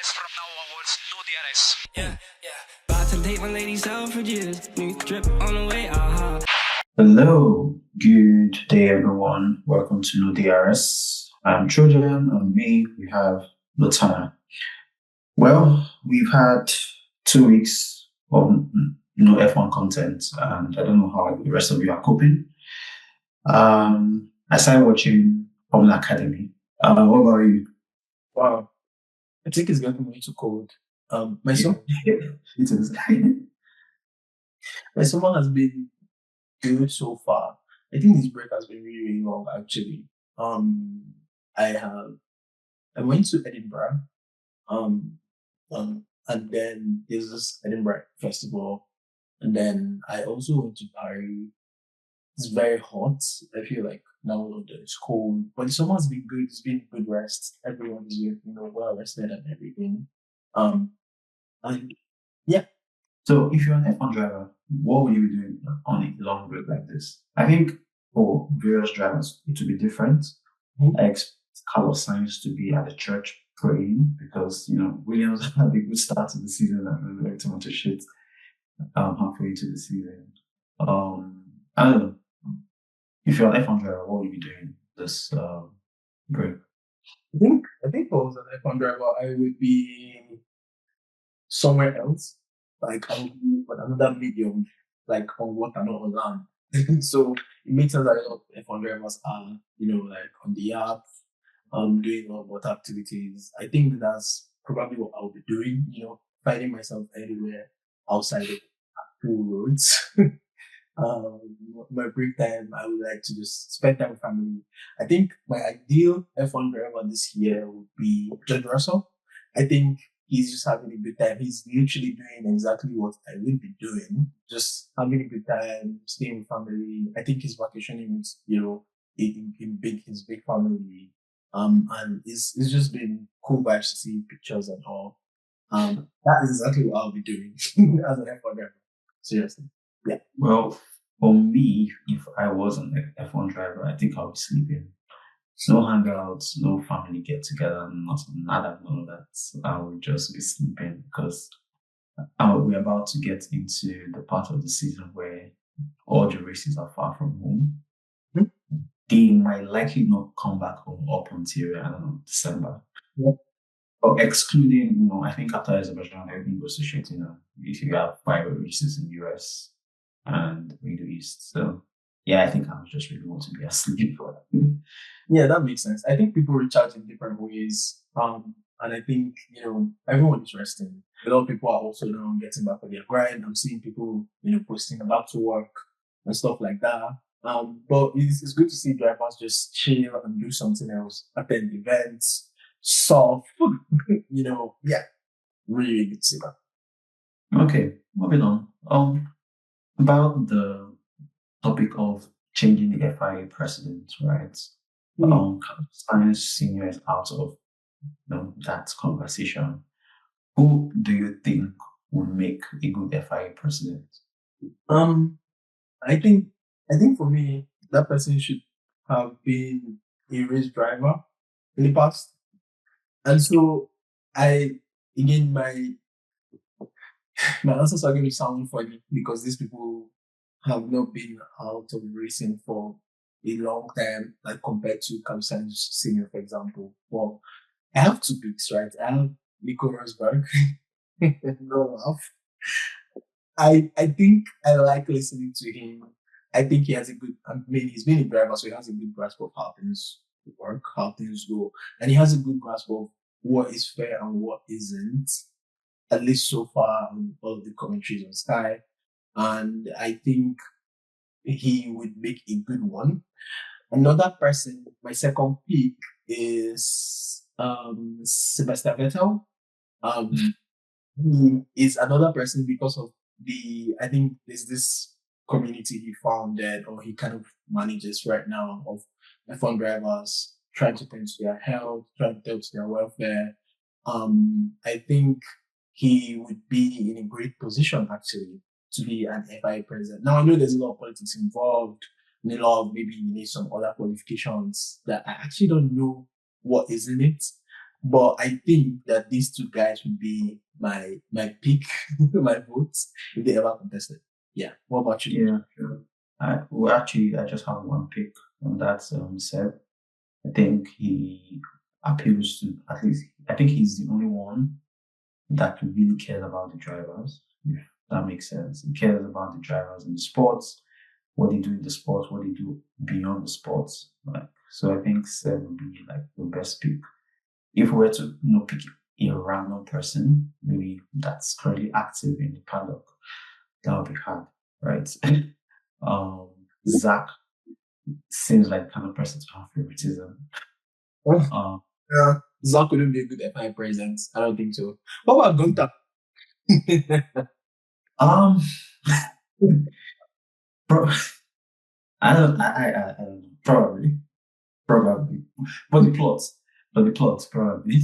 guys, from now onwards, no DRS. Yeah. About to date my lady Selfridges. New drip on the way, Hello, good day everyone. Welcome to No DRS. I'm Trojan, and me, we have Lotanna. Well, we've had 2 weeks of no F1 content, and I don't know how the rest of you are coping. I started watching Formula Academy. What about you? Wow, I think it's getting way too cold. My summer, It is. my summer has been good so far. I think this break has been really, really long actually. I went to Edinburgh, and then there's this Edinburgh festival, and then I also went to Paris. It's very hot. I feel like now it's cold, but the summer has been good. It's been good rest. Everyone is well rested and everything. And yeah. So, if you're an F1 driver, what would you be doing on a long break like this? I think for various drivers, it will be different. I expect Carlos Sainz to be at the church praying because, Williams had a good start to the season and really too much of shit halfway into the season. I don't know. If you're an F1 driver, what would you be doing this break? I think if I was an F1 driver, I would be somewhere else. Like I would be on another medium, like on water, not on land. So it makes sense that a lot of F1 drivers are, like on the app, doing a lot of water activities. I think that's probably what I'll be doing, finding myself anywhere outside of two roads. My break time, I would like to just spend time with family. I think my ideal F1 driver this year would be George Russell. I think he's just having a good time. He's literally doing exactly what I would be doing, just having a good time, staying with family. I think he's vacationing with, his big family. And it's just been cool vibes to see pictures and all. That is exactly what I'll be doing as an F1 driver. Seriously. Yeah. Well, for me, if I was an F1 driver, I think I'll be sleeping. No hangouts, no family get together, nada, none of that. I would just be sleeping because we're about to get into the part of the season where all the races are far from home. Mm-hmm. They might likely not come back home up until, I don't know, December. Yeah. But excluding, I think after Azerbaijan, everything goes to shit, if you have 5 races in the US and Middle East. So, yeah, I think I would just really want to be asleep for that. Yeah, that makes sense. I think people recharge in different ways. And I think, everyone is resting. A lot of people are also now getting back on their grind. I'm seeing people, posting about to work and stuff like that. But it's good to see drivers just chill and do something else, attend events, surf, yeah, really good to see that. Okay, moving on. About the topic of changing the FIA precedent, right? Science Senior is out of that conversation. Who do you think would make a good FIA president? I think for me, that person should have been a race driver in the past. And so my answers are going to sound funny because these people have not been out of racing for a long time, like compared to Carlos Senior, for example. Well, I have 2 picks, right? I have Nico Rosberg. No laugh. I think I like listening to him. I think he has he's been a driver, so he has a good grasp of how things work, how things go. And he has a good grasp of what is fair and what isn't, at least so far on all of the commentaries on Sky. And I think he would make a good one. Another person, my second pick is Sebastian Vettel. He is another person because of I think there's this community he founded or he kind of manages right now of F1 drivers trying to tend to their health, trying to tend to their welfare. I think he would be in a great position actually to be an FIA president. Now I know there's a lot of politics involved, and a lot of maybe you need some other qualifications that I actually don't know what is in it. But I think that these two guys would be my pick, my votes if they ever contested. Yeah. What about you? Yeah, sure. I just have one pick, and that's Seb. I think he appeals to, at least, I think he's the only one that really cares about the drivers. Yeah, that makes sense. He cares about the drivers in the sports, what they do in the sports, what they do beyond the sports. Like, so I think Seb would be like the best pick. If we were to pick a random person, maybe that's currently active in the paddock, that would be hard, right? Zach seems like the kind of person to have favoritism. Yeah. Zach wouldn't be a good FI president. I don't think so. What about Gunter? Um, pro- I don't know. Probably, but the plots, probably.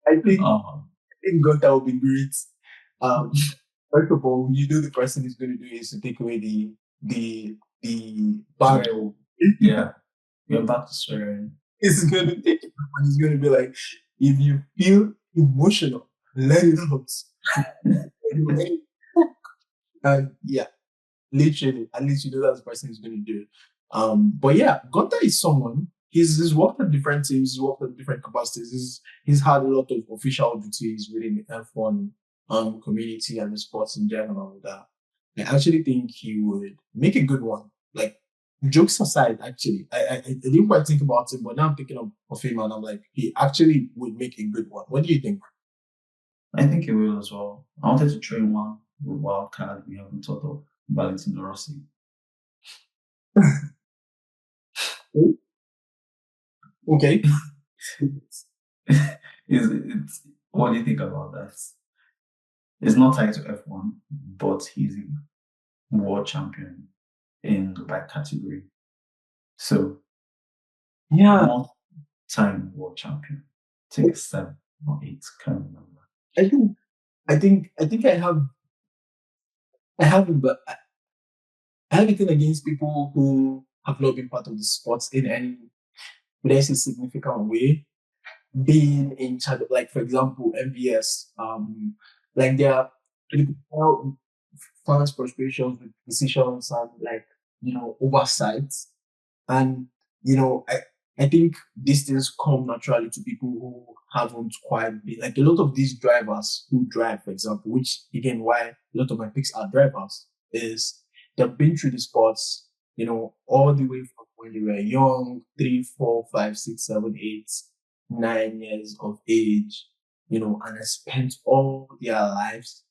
I think Um, Gunter would be great. First of all, you know the person is going to do is to take away the barrel. yeah, we're back to swearing. He's going to take it and he's going to be like, if you feel emotional, let it out. And yeah, literally, at least you know that's the person is going to do it. But yeah, Gunter is someone. He's worked at different teams. He's worked at different capacities. He's had a lot of official duties within the F1 community and the sports in general. That I actually think he would make a good one. Like, jokes aside, actually, I didn't quite think about him, but now I'm thinking of him and I'm like, he actually would make a good one. What do you think? I think he will as well. I wanted to train one with wild card we haven't thought of, Valentino Rossi. Okay. What do you think about that? It's not tied to F1, but he's a world champion in the bike category. So, Yeah. One-time world champion. I think 7 or 8, can't remember. I think I have, but I have anything against people who have not been part of the sports in any, would I say, significant way. Being in charge of, like, for example, MBS, like there are fans' frustrations with decisions and, like, oversights. And, I think these things come naturally to people who haven't quite been, like, a lot of these drivers who drive, for example, which again, why a lot of my picks are drivers, is they've been through the sports, all the way from when they were young, 3, 4, 5, 6, 7, 8, 9 years of age, and they spent all their lives,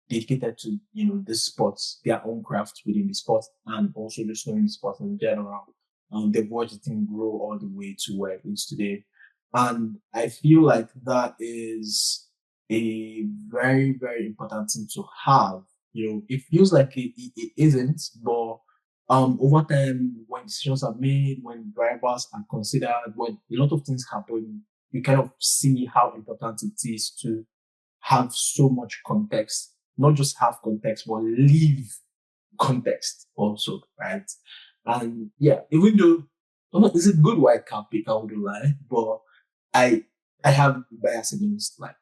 dedicated to, the sports, their own craft within the sports, and also just knowing the sports in general. They've watched the thing grow all the way to where it is today. And I feel like that is a very, very important thing to have. It feels like it isn't, but over time, when decisions are made, when drivers are considered, when a lot of things happen, you kind of see how important it is to have so much context, not just have context, but live context also, right? And yeah, even though it's a good white cap pick, I wouldn't lie, but I have bias against, like,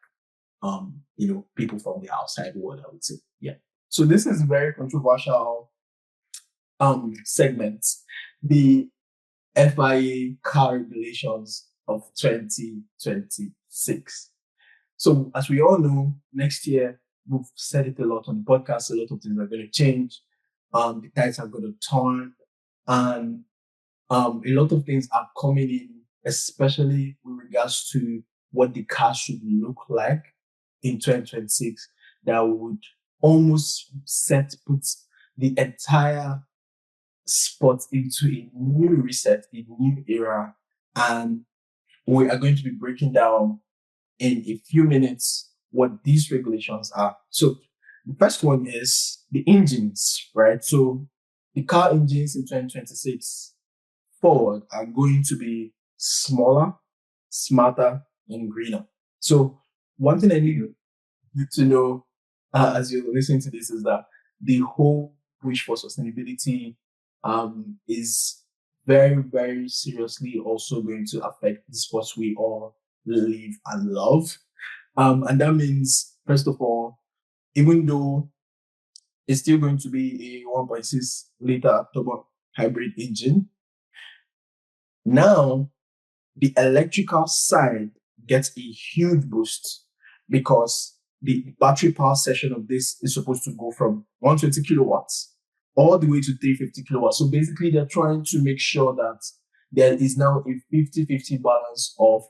people from the outside world, I would say. Yeah. So this is very controversial segment, the FIA car regulations of 2026. So as we all know, next year, we've said it a lot on the podcast, a lot of things are going to change. The tides are going to turn, and a lot of things are coming in, especially with regards to what the car should look like in 2026, that would almost put the entire sport into a new reset, a new era. And we are going to be breaking down in a few minutes what these regulations are. So the first one is the engines, right? So the car engines in 2026 forward are going to be smaller, smarter, and greener. So one thing I need you to know as you're listening to this is that the whole push for sustainability is very, very seriously also going to affect the sports we all live and love. And that means, first of all, even though it's still going to be a 1.6 liter turbo hybrid engine, now the electrical side gets a huge boost because the battery power section of this is supposed to go from 120 kilowatts all the way to 350 kilowatts. So basically, they're trying to make sure that there is now a 50-50 balance of,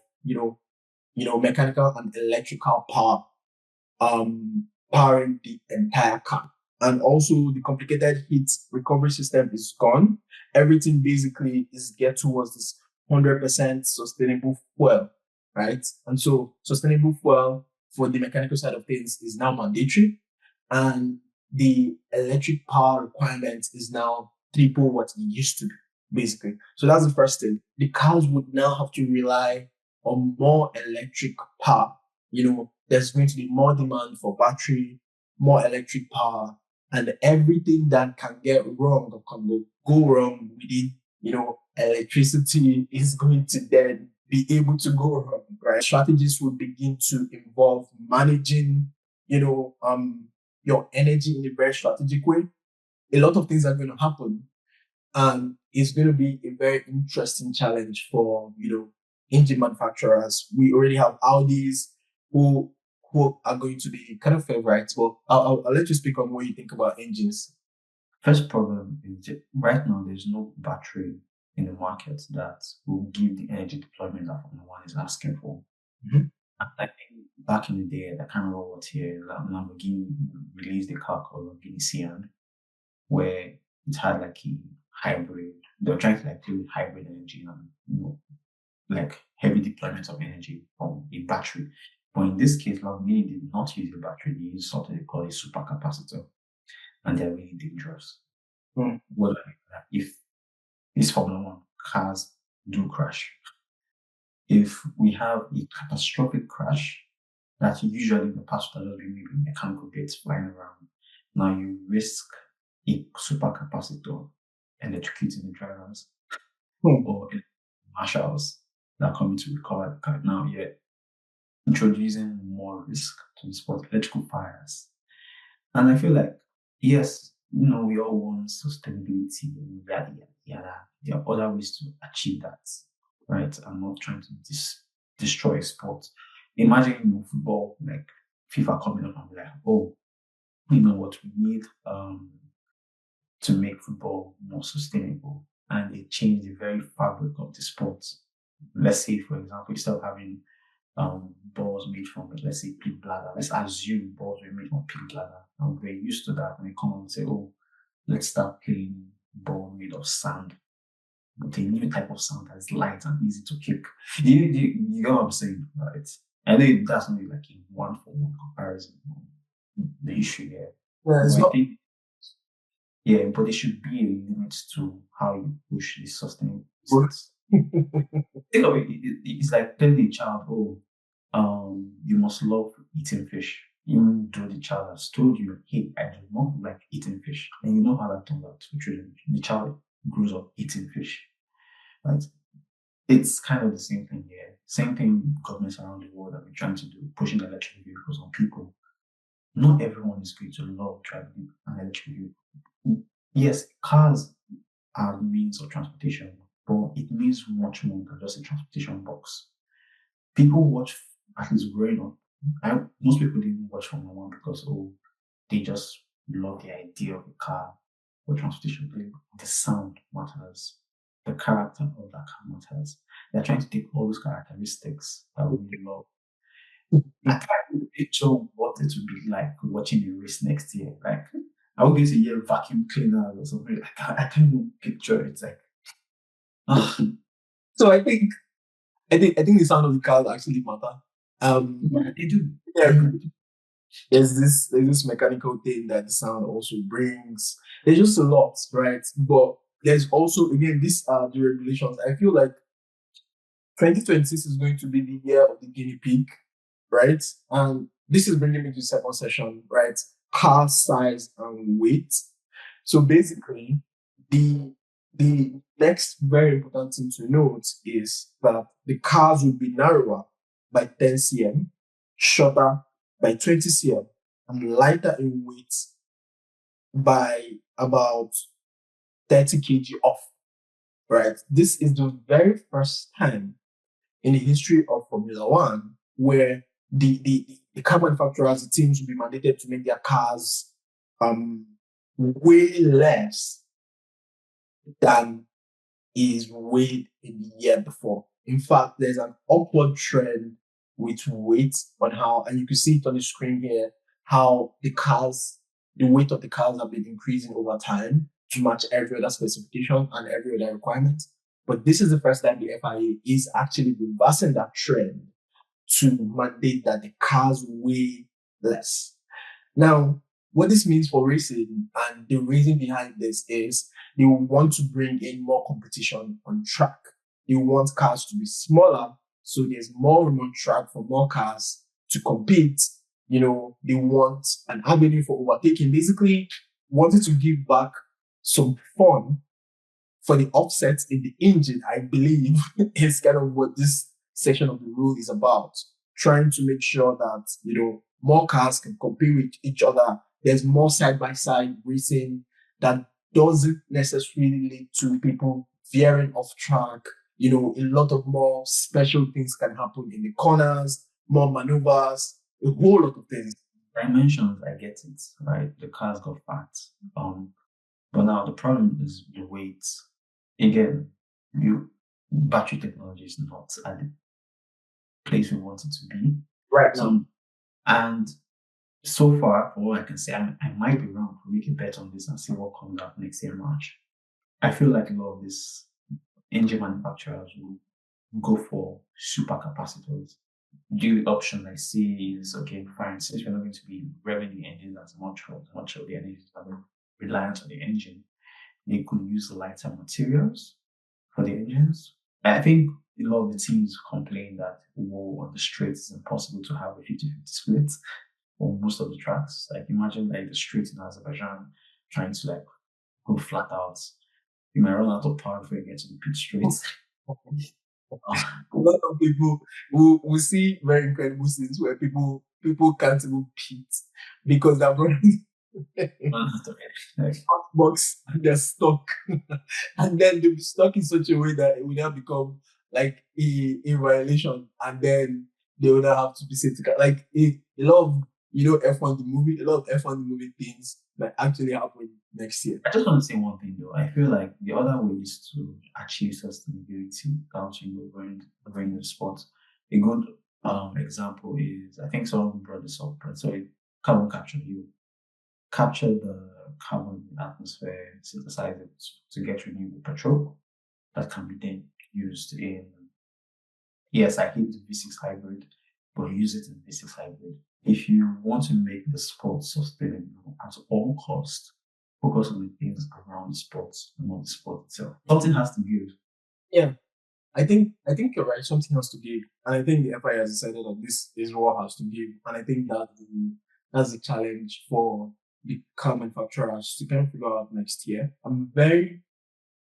mechanical and electrical power, powering the entire car. And also the complicated heat recovery system is gone. Everything basically is geared towards this 100% sustainable fuel, right? And so sustainable fuel for the mechanical side of things is now mandatory, and the electric power requirement is now triple what it used to be, basically. So that's the first thing. The cars would now have to rely on more electric power. There's going to be more demand for battery, more electric power, and everything that can get wrong or can go wrong within, electricity is going to then be able to go wrong, right? Strategies will begin to involve managing, your energy in a very strategic way. A lot of things are going to happen, and it's going to be a very interesting challenge for, engine manufacturers. We already have Audis who are going to be kind of favorites. But I'll let you speak on what you think about engines. First problem is that right now there's no battery in the market that will give the energy deployment that Formula One is asking for. Mhm. I think back in the day, I can't remember what year, Lamborghini released a car called Lamborghini Sian, where it had like a hybrid. They were trying to like play with hybrid energy and like heavy deployment of energy from a battery. But in this case, Lamborghini did not use a battery; they used something they call a supercapacitor, and they're really dangerous. Mm. What if these Formula One cars do crash? If we have a catastrophic crash, that usually the past will just be maybe mechanical bits flying around. Now you risk a supercapacitor electrocuting the drivers or marshals that are coming to recover the car. Now you're introducing more risk to the sport, electrical fires. And I feel like, yes, we all want sustainability and yada, yada, yada. There are other ways to achieve that, right? I'm not trying to destroy sport. Imagine football, like FIFA coming up and be like, oh, you know what we need to make football more sustainable. And they change the very fabric of the sport. Let's say, for example, instead of having balls made from, let's say, pig bladder. Let's assume balls were made from pig bladder. And we're used to that. And we come and say, oh, let's start playing ball made of sand. With a new type of sand that is light and easy to kick. You get what I'm saying, right? I know that's not like a one-for-one comparison on the issue here. Yeah, it's not. Yeah, but there should be a limit to how you push this sustainable. Think of it, it's like telling a child, oh, you must love eating fish. Even though the child has told you, hey, I do not like eating fish. And you know how that turns out to children. The child grows up eating fish. Right? It's kind of the same thing here. Same thing governments around the world have been trying to do, pushing electric vehicles on people. Not everyone is going to love driving an electric vehicle. Yes, cars are the means of transportation, but it means much more than just a transportation box. People watch, at least growing up, most people didn't watch Formula One because, they just love the idea of a car or transportation. The sound matters. The character of that car matters. They're trying to take all those characteristics that we love. I can't picture what it would be like watching a race next year. Like, I would get to hear vacuum cleaners or something. I can't even picture it. It's like, So I think the sound of the cars actually matter. They do. Yeah, there's this mechanical thing that the sound also brings. There's just a lot, right? But there's also, again, these are the regulations. I feel like 2026 is going to be the year of the guinea pig, right? And this is bringing me to the second session, right? Car size and weight. So basically, the next very important thing to note is that the cars will be narrower by 10 cm, shorter by 20 cm, and lighter in weight by about 30 kg off. Right? This is the very first time in the history of Formula One where the car manufacturers, the teams will be mandated to make their cars way less than is weighed in the year before. In fact, there's an upward trend with weight on how, and you can see it on the screen here, how the weight of the cars have been increasing over time to match every other specification and every other requirement. But this is the first time the FIA is actually reversing that trend to mandate that the cars weigh less. Now, what this means for racing and the reason behind this is they want to bring in more competition on track. They want cars to be smaller, so there's more room on track for more cars to compete. They want an avenue for overtaking, basically wanting to give back some fun for the offsets in the engine, I believe, is kind of what this section of the rule is about. Trying to make sure that, more cars can compete with each other. There's more side-by-side racing that doesn't necessarily lead to people veering off track. A lot of more special things can happen in the corners, more maneuvers, a whole lot of things. Dimensions, I get it, right? The cars got fat. But now the problem is the weight. Again, battery technology is not at the place we want it to be. Right now. And so far, for what I can say, I might be wrong. We can bet on this and see what comes out next year in March. I feel like a lot of these engine manufacturers will go for super capacitors. The option I see is, okay, fine, since we're not going to be revving the engine as much of the energy is reliant on the engine, they could use lighter materials for the engines. I think a lot of the teams complain that on the straights it's impossible to have a 50-50 split on most of the tracks. Like imagine the straight in Azerbaijan trying to go flat out. You might run out of power before you get to the pit straight. A lot of people will see very incredible scenes where people can't even pit because they're running box and they're stuck. And then they'll be stuck in such a way that it will now become like a violation, and then they will now have to be safety car. Like a lot of F1 the movie, a lot of F1 the movie things that actually happen next year. I just want to say one thing though. I feel like the other ways to achieve sustainability without growing the sport. A good example is, I think someone brought this up, right? So carbon capture. You capture the carbon in the atmosphere, synthesize it to get renewable petrol that can be then used in. Yes, I hate the V6 hybrid, but use it in V6 hybrid. If you want to make the sport sustainable at all costs, focus on the things around the sport, not the sport itself. Something has to give. Yeah, I think you're right. Something has to give, and I think the FIA has decided that this is what has to give, and I think that's the challenge for the car manufacturers to kind of figure out next year. I'm very,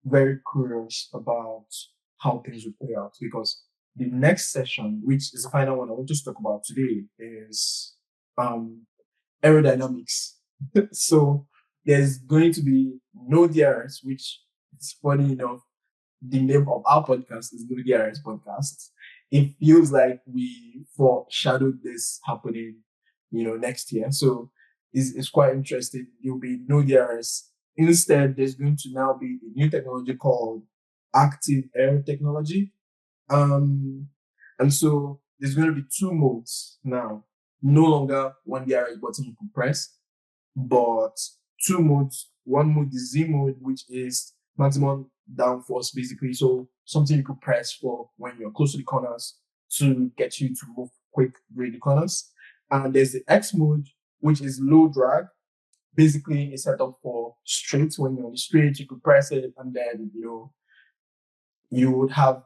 very curious about how things will play out, because the next session, which is the final one I want to talk about today, is aerodynamics. So there's going to be no DRS, which is funny enough. The name of our podcast is No DRS Podcast. It feels like we foreshadowed this happening, next year. So it's quite interesting. There'll be no DRS. Instead, there's going to now be a new technology called active air technology. And so there's going to be two modes now. No longer one DRS button you can press, but two modes. One mode is Z mode, which is maximum downforce, basically. So something you could press for when you're close to the corners to get you to move quick through the corners. And there's the X mode, which is low drag. Basically, it's set up for straight. When you're on the straight, you could press it, and then you would have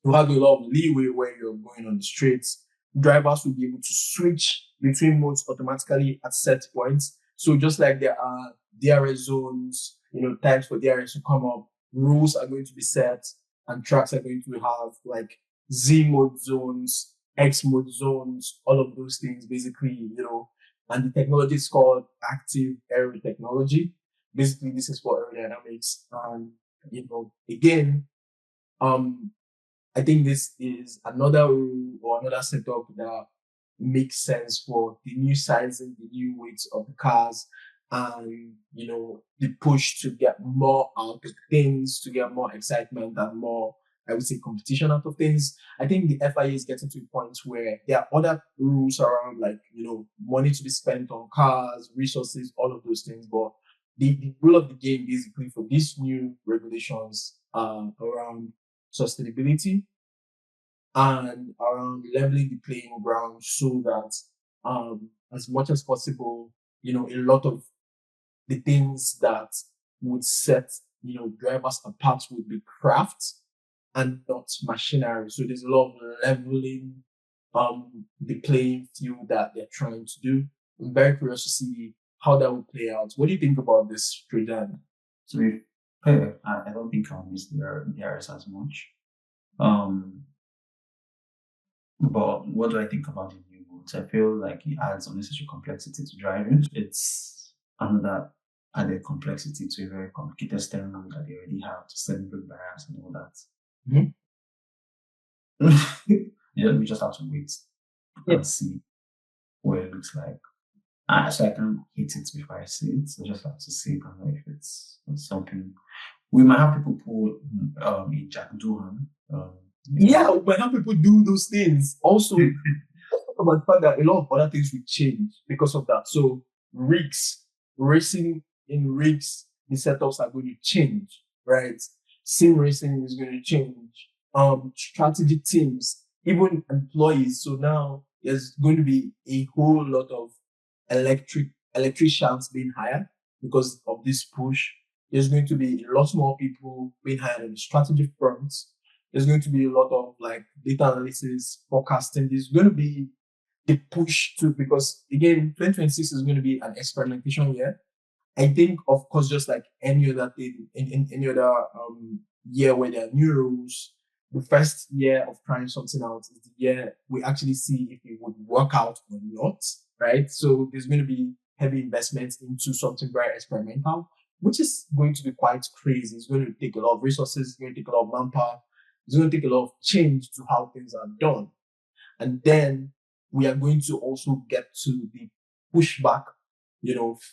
a lot of leeway when you're going on the straights. Drivers will be able to switch between modes automatically at set points. So just like there are DRS zones, times for DRS to come up, rules are going to be set, and tracks are going to have like Z mode zones X mode zones, all of those things, basically, and the technology is called active aero technology. Basically, this is for aerodynamics. And, again, I think this is another rule or another setup that makes sense for the new sizing, the new weights of the cars, and the push to get more out of things, to get more excitement and more, I would say, competition out of things. I think the FIA is getting to a point where there are other rules around, like, money to be spent on cars, resources, all of those things. But the rule of the game, basically, for these new regulations around sustainability and around leveling the playing ground, so that as much as possible, a lot of the things that would set drivers apart would be craft and not machinery. So there's a lot of leveling the playing field that they're trying to do. I'm very curious to see how that will play out. What do you think about this, Trojan? So I don't think I'll miss the DRS as much. But what do I think about the new modes? I feel like it adds unnecessary complexity to driving. It's another added complexity to a very complicated steering wheel that they already have to set brake bias and all that. Yeah, we just have to wait and see what it looks like. So I can't hit it before I see it. So I just have to see it and know if it's something. We might have people pull a Jack Doohan. Yeah, we might have people do those things. Also, let's talk about the fact that a lot of other things will change because of that. So racing in rigs, the setups are going to change, right? Sim racing is going to change. Strategy teams, even employees. So now there's going to be a whole lot of electricians being hired because of this push. There's going to be a lot more people being hired on the strategy front. There's going to be a lot of like data analysis, forecasting. There's going to be the push to, because again, 2026 is going to be an experimentation year. I think, of course, just like any other thing, in any other year where there are new rules, the first year of trying something out is the year we actually see if it would work out or not, right? So there's going to be heavy investments into something very experimental, which is going to be quite crazy. It's going to take a lot of resources. It's going to take a lot of manpower. It's going to take a lot of change to how things are done. And then we are going to also get to the pushback,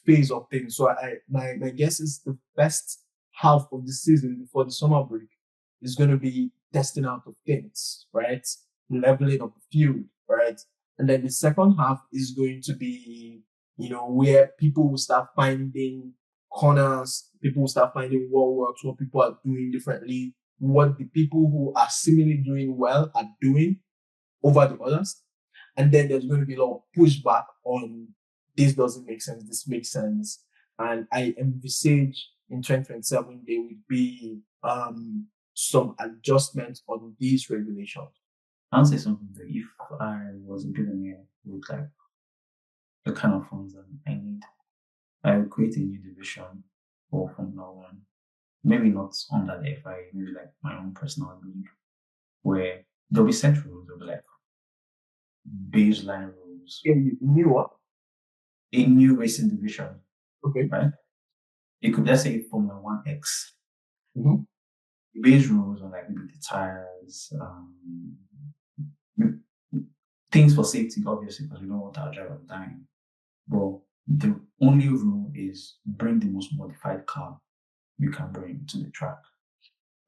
phase of things. So my guess is the first half of the season before the summer break is going to be testing out of things, right? Leveling of the field, right? And then the second half is going to be, where people will start finding corners, people will start finding what works, what people are doing differently, what the people who are seemingly doing well are doing over the others. And then there's going to be a lot of pushback on this doesn't make sense, this makes sense. And I envisage in 2027 there will be some adjustments on these regulations. I'll say something that if I was a billionaire with like the kind of funds that I need, I would create a new division for Formula One. Maybe not under the FIA, maybe like my own personal league, where there'll be set rules, there'll be like baseline rules. A new what? A new racing division. Okay. Right? It could, let's say, Formula One X. Mm-hmm. Base rules on like maybe the tires, things for safety, obviously, because we don't want our driver dying. But the only rule is bring the most modified car you can bring to the track.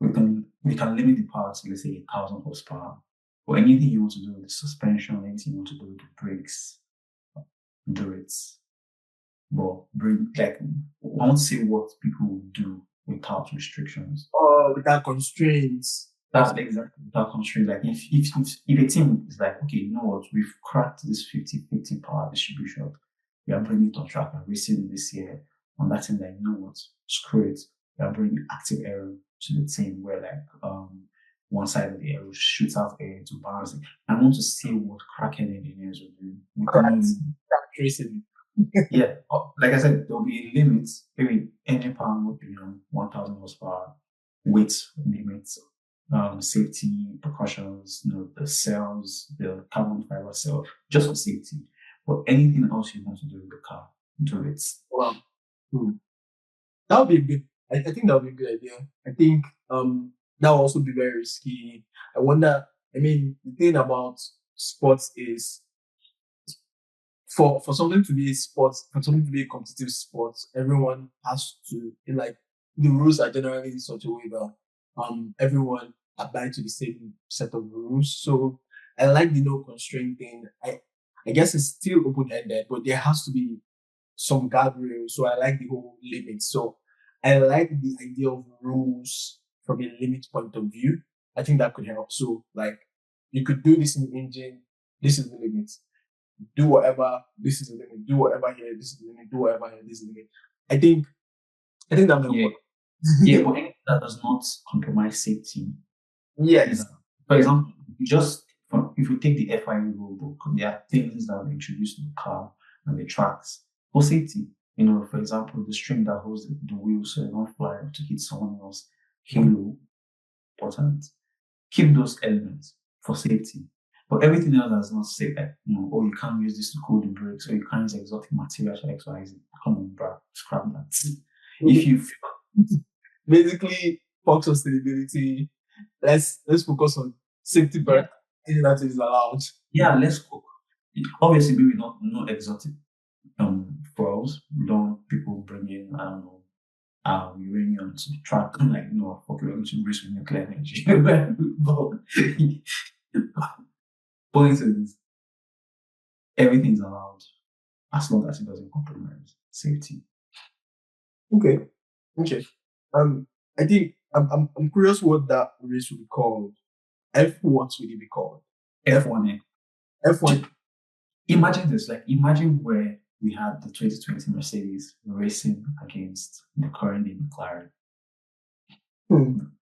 We can limit the power to, let's say, 1,000 horsepower. Or anything you want to do with the suspension, anything you want to do with the brakes, do it. But bring, like, I won't say what people will do without restrictions. Oh, without constraints. That's exactly without constraints. Like if a team is like, okay, you know what, we've cracked this 50-50 power distribution. We are bringing it on track and racing this year on that team, like, you know what, screw it. We are bringing active aero to the team where like one side of the aero shoots out air to balance it. I want to see what cracking engineers will do. Crack racing. Yeah, like I said, there'll be a limit. Maybe engine power will be 1,000 horsepower, weight limits, safety precautions, the cells, the carbon fiber cell, just for safety. But anything else you want to do with the car, do it. Wow. That would be good. I think that would be a good idea. I think that will also be very risky. I wonder. I mean, the thing about sports is for something to be a sport, for something to be a competitive sport, everyone has to the rules are generally in such a way that everyone abide to the same set of rules. So I like the no constraint thing. I guess it's still open ended, but there has to be some guardrails. So I like the whole limit. So I like the idea of rules from a limit point of view. I think that could help. So you could do this in the engine. This is the limit. Do whatever. This is the limit. Do whatever here. This is the limit. Do whatever here. This is the limit. I think that might work. Yeah, but anything that does not compromise safety. Yes. For example, if you take the FIA rule book, there are things that are introduced to the car and the tracks for safety. For example, the string that holds the wheel so you don't fly to hit someone else. Halo, important. Keep those elements for safety. But everything else that's not safe, you can't use this to cool the brakes, or you can't use exotic materials for X, Y, Z. Come on, bro, scrap that. If you basically fuck sustainability, let's focus on safety first. Anything that is allowed. Yeah, let's cook. Obviously, maybe not exotic fuels. We don't want people bringing uranium to the track. Fuck, we're going to risk with nuclear energy. Point is, everything's allowed as long as it doesn't compromise safety. Okay. I think I'm curious what that race will be called. What would it be called? F1. F1. Imagine this, imagine where we had the 2020 Mercedes racing against the current McLaren.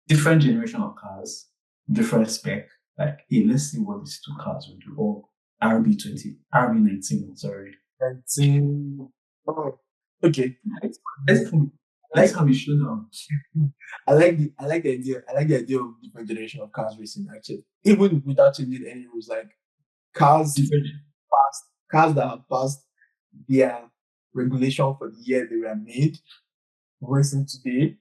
Different generation of cars, different spec. Let's see what these two cars will do. Or RB19, sorry. 19. Oh, okay. Let's have a showdown. I like the idea. I like the idea of different generation of cars racing. Actually, even without changing any rules, cars that have passed their regulation for the year they were made, racing today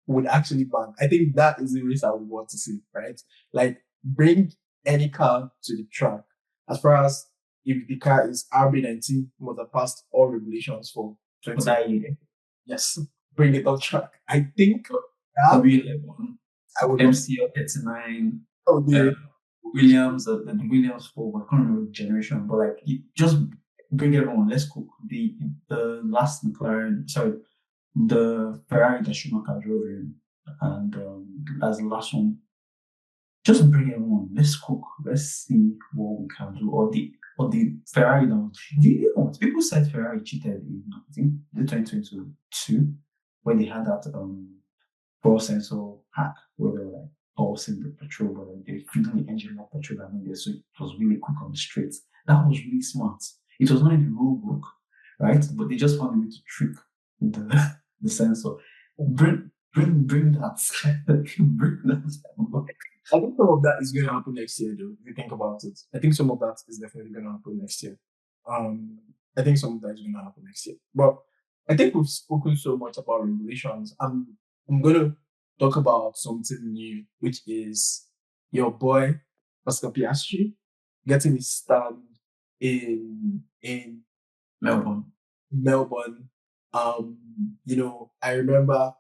would actually ban. I think that is the race I would want to see. Right, bring any car to the track. As far as if the car is RB19, must have passed all regulations for 20. Yes. Bring it on track. I think W11, I would MCL 39, Williams, the Williams 4, I can't remember the generation, but just bring everyone. Let's cook. The last McLaren, sorry, the Ferrari that Schumacher drove in, and as the last one, just bring everyone. Let's cook. Let's see what we can do. Or the Ferrari that people said Ferrari cheated in I think the 2022 when they had that fuel sensor hack where they were pulsing the petrol, but they feeding the engine more petrol than needed, so it was really quick on the straights. That was really smart. It was not in the rule book, right? But they just found a way to trick the sensor. Bring that. Bring that. I think some of that is going to happen next year, though. If you think about it, I think some of that is definitely going to happen next year. I think some of that is going to happen next year. But I think we've spoken so much about regulations. I'm going to talk about something new, which is your boy Oscar Piastri getting his stand in Melbourne. I remember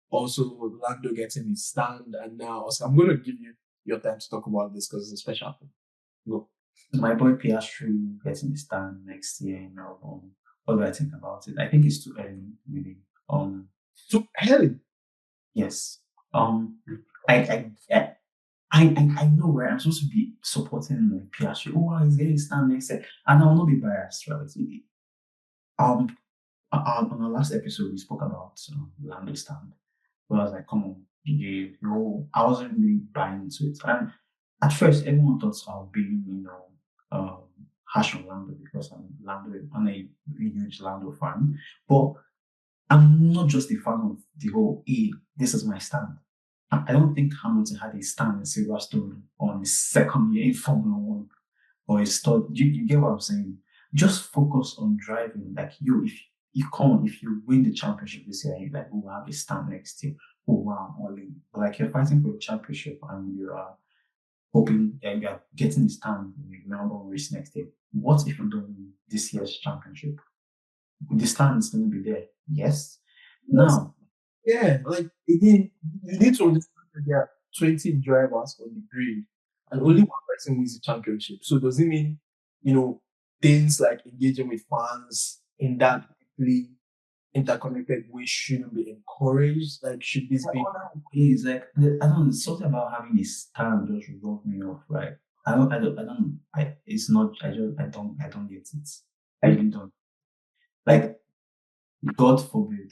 also Lando getting his stand, and now Oscar. I'm going to give you your time to talk about this because it's a special thing. Go. My boy Piastri getting his stand next year in Melbourne. What do I think about it? I think it's too early, really. Too early? Yes. I know where I'm supposed to be supporting Piastri. Oh, he's getting his stand next year, and I will not be biased, right? On our last episode, we spoke about Lando stand. Where I was like, come on, behave. I wasn't really buying into it. And at first, everyone thought I was being, harsh on Lando because I'm a huge Lando fan. But I'm not just a fan of the whole, this is my stand. I don't think Hamilton had a stand in Silverstone on his second year in Formula One or his third. You get what I'm saying? Just focus on driving. Like if you come on, if you win the championship this year, you're like, oh, I have a stand next year. Oh wow, I'm all in. Like you're fighting for a championship and you are hoping you are getting the stand in the Melbourne race next year. What if you don't win this year's championship? The stand is going to be there. Yes. Now, Yeah, like again, you need to understand that there are 20 drivers on the grid and only one person wins the championship. So does it mean, things like engaging with fans in that deeply interconnected way shouldn't be encouraged? Like, should this be? other ways, like I don't know, something about having a stand just rubs me off. Right? It's not. I don't get it. I really don't. Like, God forbid,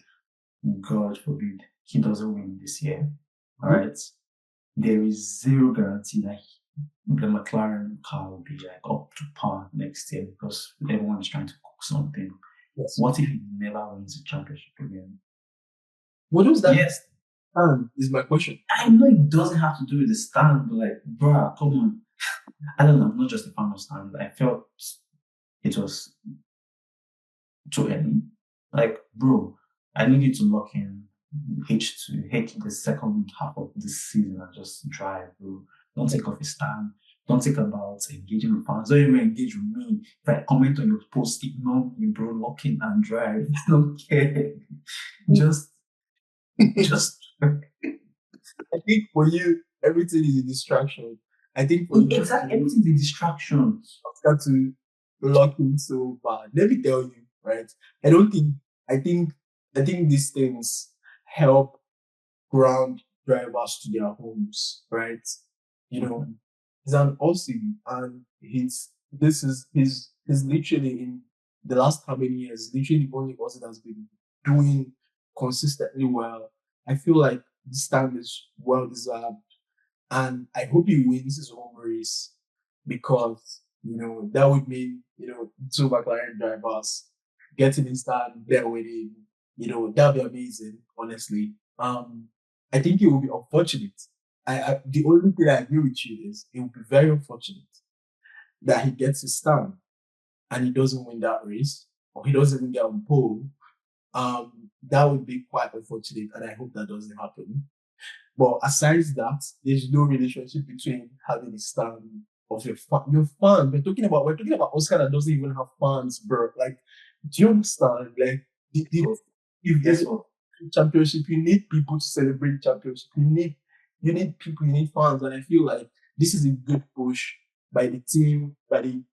God forbid, he doesn't win this year. All right. There is zero guarantee that the McLaren car will be like up to par next year because everyone is trying to cook something. Yes. What if he never wins the championship again? What does that Yes, is my question. I know it doesn't have to do with the stand, but like, bruh, come on. I don't know. I'm not just a fan of stand. I felt it was too early. Like, bro, I need you to lock in H the second half of this season and just drive, bro. Don't take off a stand. Don't think about engaging with fans. Don't even engage with me. If I comment on your post, ignore me, bro. Lock in and drive. I don't care. Just I think for you, everything is a distraction. I think for you, exactly everything's a distraction. I've got to lock in so bad. Let me tell you, right? I don't think I think I think these things help ground drivers to their homes, right? You know, he's an Aussie and he's literally in the last how many years, literally the only Aussie that's been doing consistently well. I feel like this time is well deserved. And I hope he wins his home race because, that would mean, two McLaren drivers getting in start there winning, that'd be amazing, honestly. I think it would be unfortunate. The only thing I agree with you is it would be very unfortunate that he gets his stand and he doesn't win that race or he doesn't even get on pole. That would be quite unfortunate, and I hope that doesn't happen. But aside that, there's no relationship between having a stand of your fan. We're talking about Oscar that doesn't even have fans, bro. Like, do you understand? Like, if there's a championship, you need people to celebrate championship. You need people, you need fans, and I feel like this is a good push by the team, by the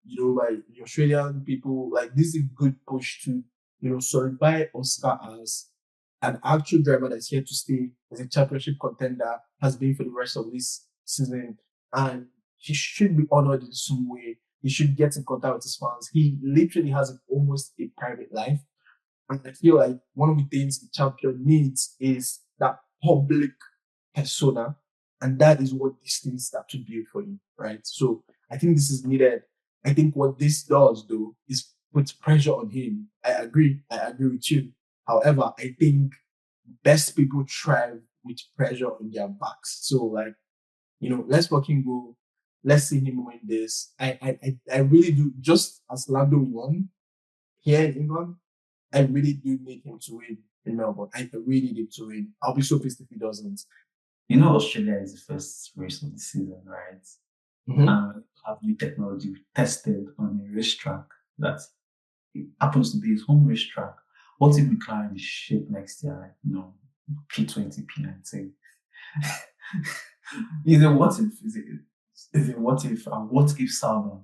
Australian people. Like, this is a good push to solidify Oscar as an actual driver that's here to stay, as a championship contender, has been for the rest of this season. And he should be honored in some way. He should get in contact with his fans. He literally has almost a private life. And I feel like one of the things the champion needs is that public persona. And that is what these things start to build for you, right? So I think this is needed. I think what this does, though, is puts pressure on him. I agree with you. However, I think best people thrive with pressure on their backs. So, like, let's fucking go. Let's see him win this. I really do. Just as Lando won here in England, I really do need him to win in Melbourne. I really need him to win. I'll be so pissed if he doesn't. Australia is the first race of the season, right? Mm-hmm. And have new technology tested on a racetrack that it happens to be his home racetrack. What if McLaren is shit next year? P20, P19. Is it what if? Is it what if? And what if Sauber,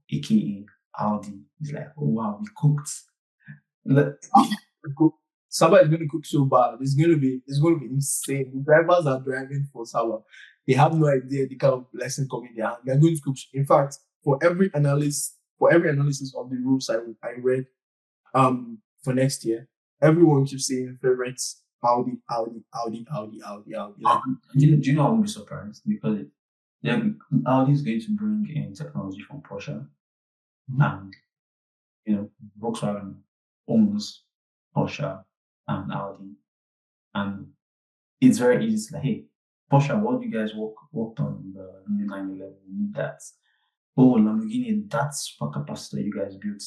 aka Audi, is like, oh wow, we cooked. Sauber is going to cook so bad. It's going to be insane. The drivers are driving for Sauber. They have no idea the kind of blessing coming there. They're going to cook. In fact, for every analysis of the rules I read, for next year, everyone keeps saying favorites Audi. Like, do you know I won't be surprised because Audi is going to bring in technology from Porsche, and Volkswagen owns Porsche and Audi, and it's very easy to say, hey, Porsche, what you guys worked on the new 911, you need that. Oh, Lamborghini, that supercapacitor you guys built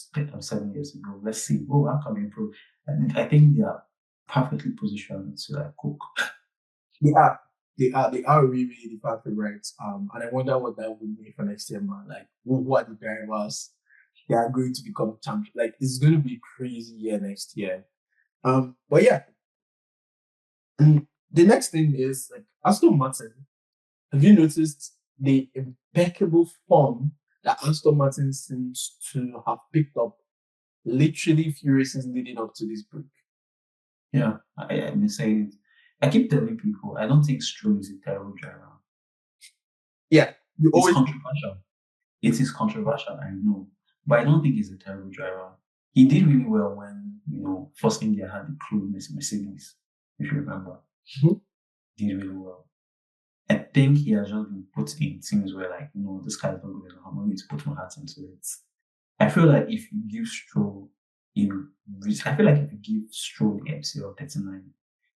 7 years ago. Let's see. Oh, how can we improve? And I think they are perfectly positioned to like cook. They are. They are really the fan favorites. And I wonder what that would mean for next year, man. Like, who are the drivers? They are going to become champions. Like, it's going to be a crazy year next year. But yeah, and the next thing is like Aston Martin. Have you noticed the impeccable form that Aston Martin seems to have picked up literally few races leading up to this break? Yeah, I've been saying it. I keep telling people I don't think Stroll is a terrible driver. Yeah, you It's always controversial. It is controversial, I know, but I don't think he's a terrible driver. He did really well when Force India had the crew Mercedes, if you remember. Mhm. He did really well. I think he has just been put in teams where like, this guy's not good enough. I'm going to put my heart into it. I feel like if you give Stroll I feel like if you give Stroll the MCL 39,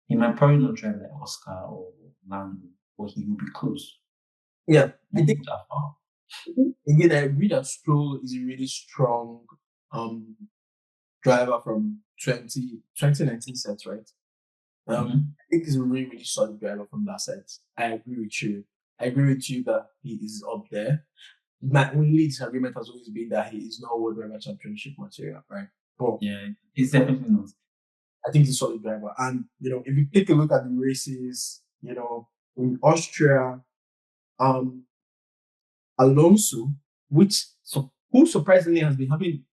he might probably not drive like Oscar or Lando, but he will be close. Yeah, I think that far. again, I agree that Stroll is a really strong driver from 2019 sets, right? I think he's a really, really solid driver from that set. I agree with you. I agree with you that he is up there. My only disagreement has always been that he is not World Driver Championship material, right? But Yeah, he's definitely not. I think he's a solid driver. And, if you take a look at the races, in Austria, Alonso, who surprisingly has been having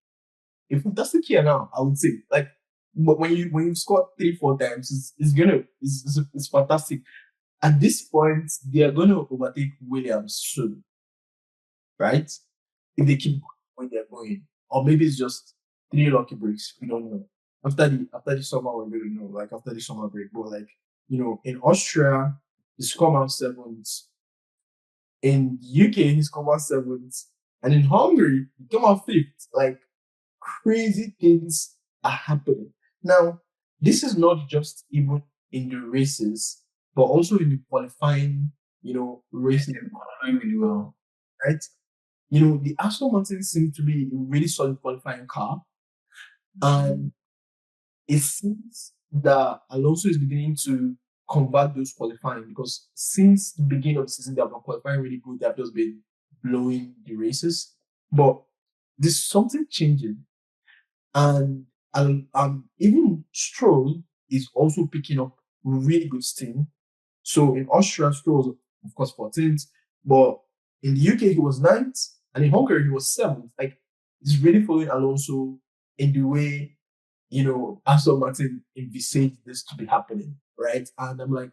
a fantastic year now, I would say. Like, but when you score 3-4 times, it's fantastic. At this point, they are going to overtake Williams soon, right? If they keep going where they're going, or maybe it's just 3 lucky breaks. We don't know. After the summer, we're going to know. Like after the summer break, but like in Austria, he's come out 7th. In UK, he's come out 7th, and in Hungary, he come out 5th. Like crazy things are happening now. This is not just even in the races, but also in the qualifying. Racing Really well, right? The Aston Martin seems to be a really solid qualifying car, and it seems that Alonso is beginning to convert those qualifying because since the beginning of the season, they have been qualifying really good. They have just been blowing the races, but there's something changing, and even Stroll is also picking up really good steam. So in Austria, Stroll was of course 14th, but in the UK he was 9th, and in Hungary he was 7th. Like he's really following Alonso in the way Aston Martin envisaged this to be happening, right? And I'm like,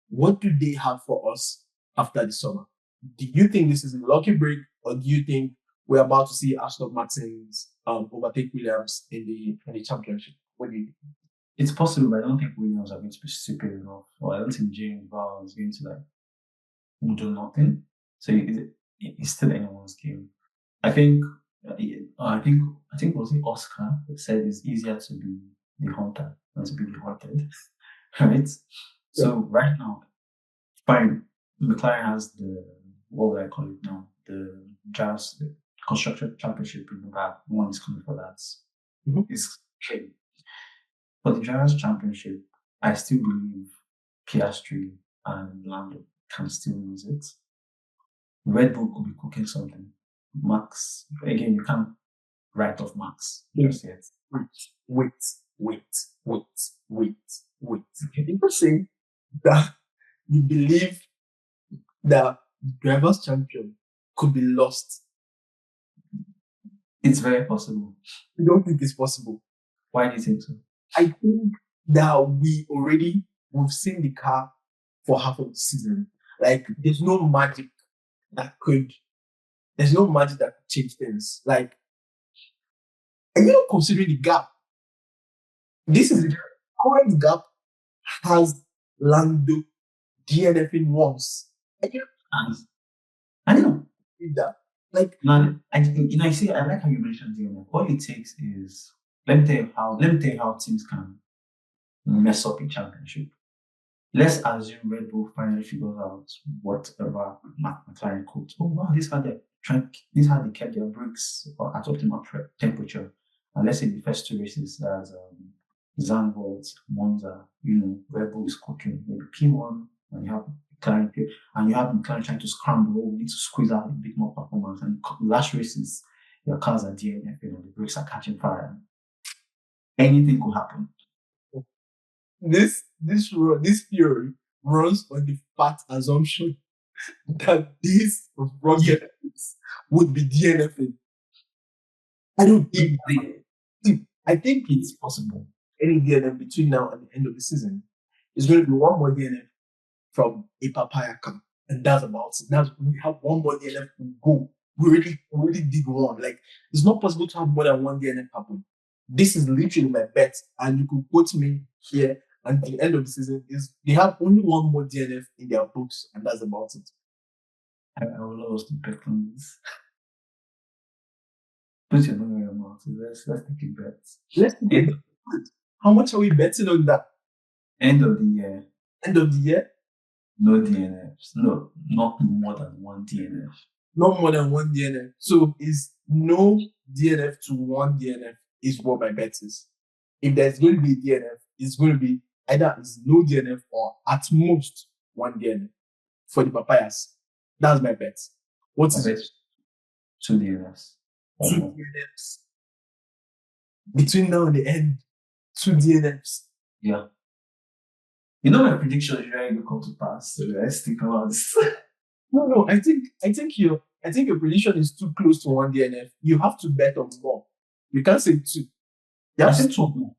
what do they have for us after the summer? Do you think this is a lucky break, or do you think we're about to see Aston Martin's overtake Williams in the championship? What do you think? It's possible, but I don't think Williams are going to be stupid enough, or I don't think James Brown is going to like do nothing. So it's still anyone's game. I think was it Oscar that said it's easier to be the hunter than to be the hunted, right? So right now, fine, McLaren has what would I call it now? The Jazz Constructor Championship in the back. One is coming for that. It's okay. For the Drivers' Championship, I still believe Piastri and Lando can still lose it. Red Bull could be cooking something. Max, again, you can't write off Max just yet. Wait. Can you say that you believe that the Drivers' Champion could be lost? It's very possible. You don't think it's possible? Why do you think so? I think that we've seen the car for half of the season. Like there's no magic that could change things. Like, and considering the gap, this is the current gap has Lando DNFing once. I know that. Like, I see. I like how you mentioned DNF. All it takes is let me tell you how teams can mess up a championship. let's assume Red Bull finally figures out whatever McLaren could. Oh wow, this is how they kept their brakes at optimal temperature. And let's say the first two races, that's Zandvoort, Monza, Red Bull is cooking, maybe P1, and you have McLaren, and you have McLaren trying to scramble, we need to squeeze out a bit more performance. And last races, your cars are DNF, the brakes are catching fire. Anything could happen. This theory runs on the fact assumption that these rockets would be DNFing. I don't think I think It's possible. any DNF between now and the end of the season is going to be one more DNF from a papaya car, and that's about it. We have one more DNF to go. We already did one. Like, it's not possible to have more than one DNF happen. This is literally my bet, and you could quote me here. And at the end of the season, is they have only one more DNF in their books, and that's about it. I will love us to bet on this. Put your money in your mouth. Let's take a bet. Let's take it. How much are we betting on that? End of the year. End of the year? No DNFs. No, not more than one DNF. Not more than one DNF. So is no DNF to one DNF is what my bet is. If there's going to be a DNF, it's going to be either is no DNF or at most one DNF for the papayas. That's my bet. What's it? 2 DNFs. 2 DNFs. Between now and the end, 2 DNFs. Yeah. My prediction is really going to come to pass. So let's stick around this. No. I think your prediction is too close to one DNF. You have to bet on more. You can't say 2. You have to say 2 more.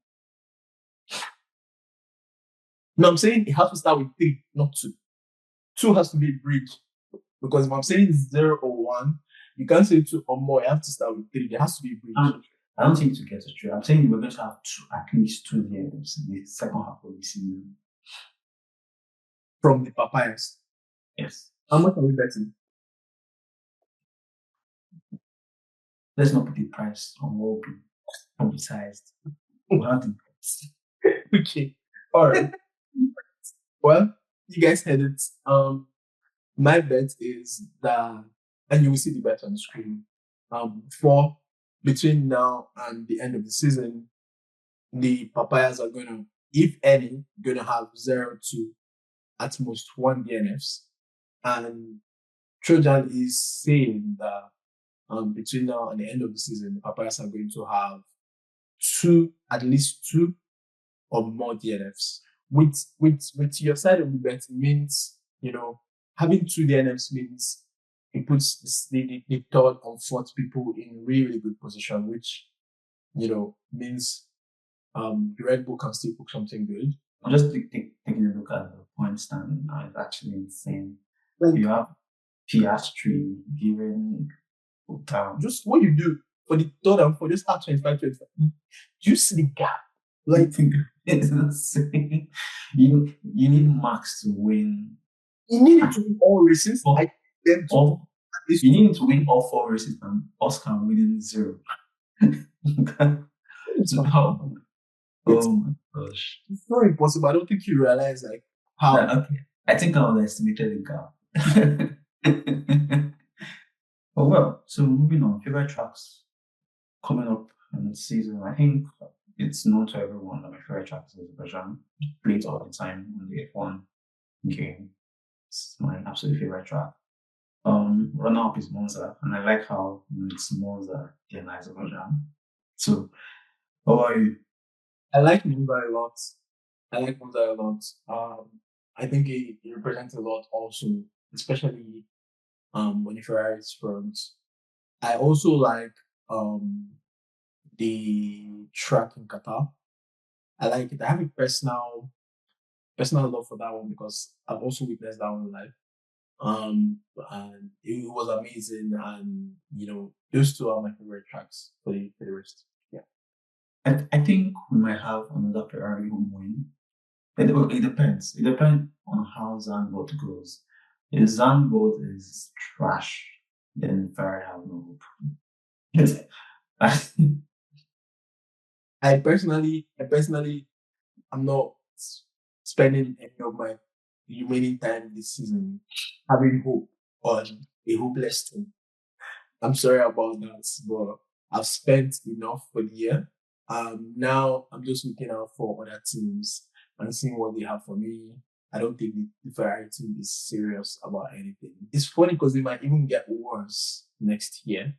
No, I'm saying it has to start with 3, not 2. 2 has to be a bridge. Because if I'm saying 0 or 1, you can't say 2 or more. You have to start with 3. There has to be a bridge. I don't think to get it true. I'm saying we're going to have at least 2 DNFs in the second half of the season. From the papayas? Yes. How much are we betting? Let's not put the price on what will be publicized. Okay. All right. Well, you guys heard it. My bet is that, and you will see the bet on the screen. For between now and the end of the season, the papayas are gonna, if any, gonna have 0 to at most 1 DNFs. And Trojan is saying that between now and the end of the season, the papayas are going to have at least 2 or more DNFs. With your side of the bet means, having 2 DNFs means it puts the third and fourth people in really, really good position, which, means the Red Bull can still cook something good. I'm just taking a look at the point standing now. It's actually insane. You have Piastri giving Lotanna. Just what you do for the third and fourth, just add 25. Do you see the gap? Like, it's insane. You need Max to win. You need to win all races. You need to win all 4 races, and Oscar winning 0. Oh my gosh. It's not impossible. I don't think you realize how. Yeah, okay. I think I underestimated the gap. Oh well, so moving on, favorite tracks coming up in the season. I think it's known to everyone that my favorite track is Trojan. Play it all the time on the F1 game. It's my absolute favorite track. Runner-up is Monza, and I like how it's Monza, the nice Trojan. So, how are you? I like Monza a lot. I think it represents a lot also, especially when Ferrari is front. I also like the track in Qatar. I like it. I have a personal love for that one because I've also witnessed that one live. And it was amazing, and those 2 are my favorite tracks for the rest. Yeah. I think we might have another Ferrari home win. It depends. It depends on how Zandvoort goes. If Zandvoort is trash, then Ferrari have no hope. I personally, I'm not spending any of my remaining time this season having hope on a hopeless team. I'm sorry about that, but I've spent enough for the year. Now I'm just looking out for other teams and seeing what they have for me. I don't think the Ferrari team is serious about anything. It's funny because they might even get worse next year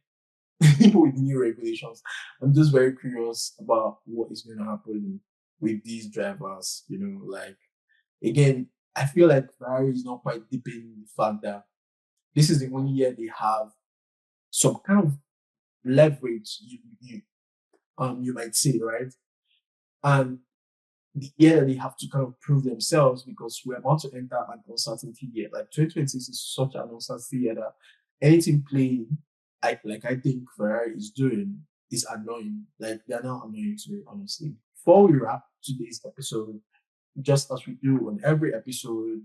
with new regulations. I'm just very curious about what is going to happen with these drivers. Like, again, I feel like Ferrari is not quite deep in the fact that this is the only year they have some kind of leverage, you might say, right? And the year that they have to kind of prove themselves, because we're about to enter an uncertainty year. Like 2026 is such an uncertainty year that anything playing, I think Ferrari is doing, is annoying. Like, they're now annoying to me, honestly. Before we wrap today's episode, just as we do on every episode,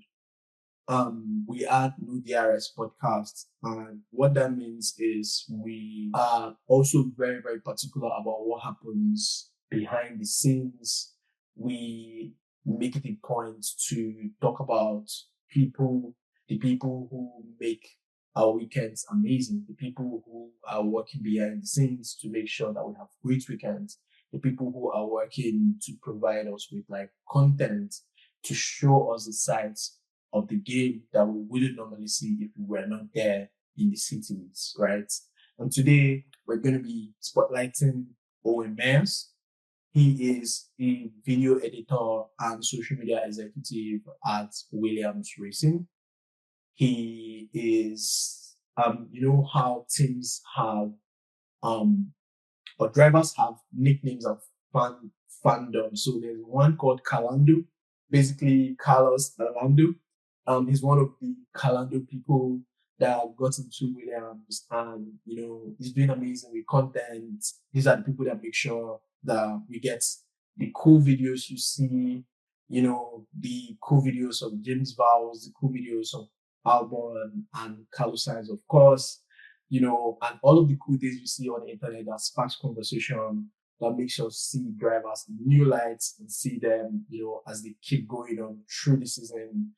we add no DRS podcast, and what that means is we are also very, very particular about what happens behind the scenes. We make it a point to talk about the people who make our weekends amazing, the people who are working behind the scenes to make sure that we have great weekends, the people who are working to provide us with like content to show us the sides of the game that we wouldn't normally see if we were not there in the cities, right? And today we're going to be spotlighting Owen Mears. He is the video editor and social media executive at Williams Racing. He is, you know how teams have, or drivers have nicknames of fandom. So there's one called Calando, basically Carlos Lando. He's one of the Calando people that got into Williams, and he's doing amazing with content. These are the people that make sure that we get the cool videos you see, the cool videos of James Vowles, the cool videos of Albon and Carlos Sainz, of course, and all of the cool things you see on the internet that sparks conversation, that makes us see drivers in new lights and see them, as they keep going on through the season.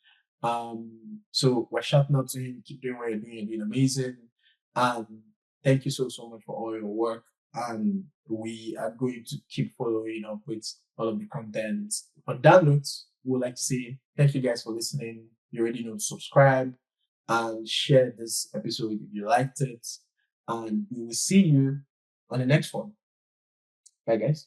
So we're shouting out to him, keep doing what you're doing, you're doing amazing. And thank you so much for all your work. And we are going to keep following up with all of the content. On that note, we would like to say thank you guys for listening. You already know to subscribe and share this episode if you liked it. And we will see you on the next one. Bye, guys.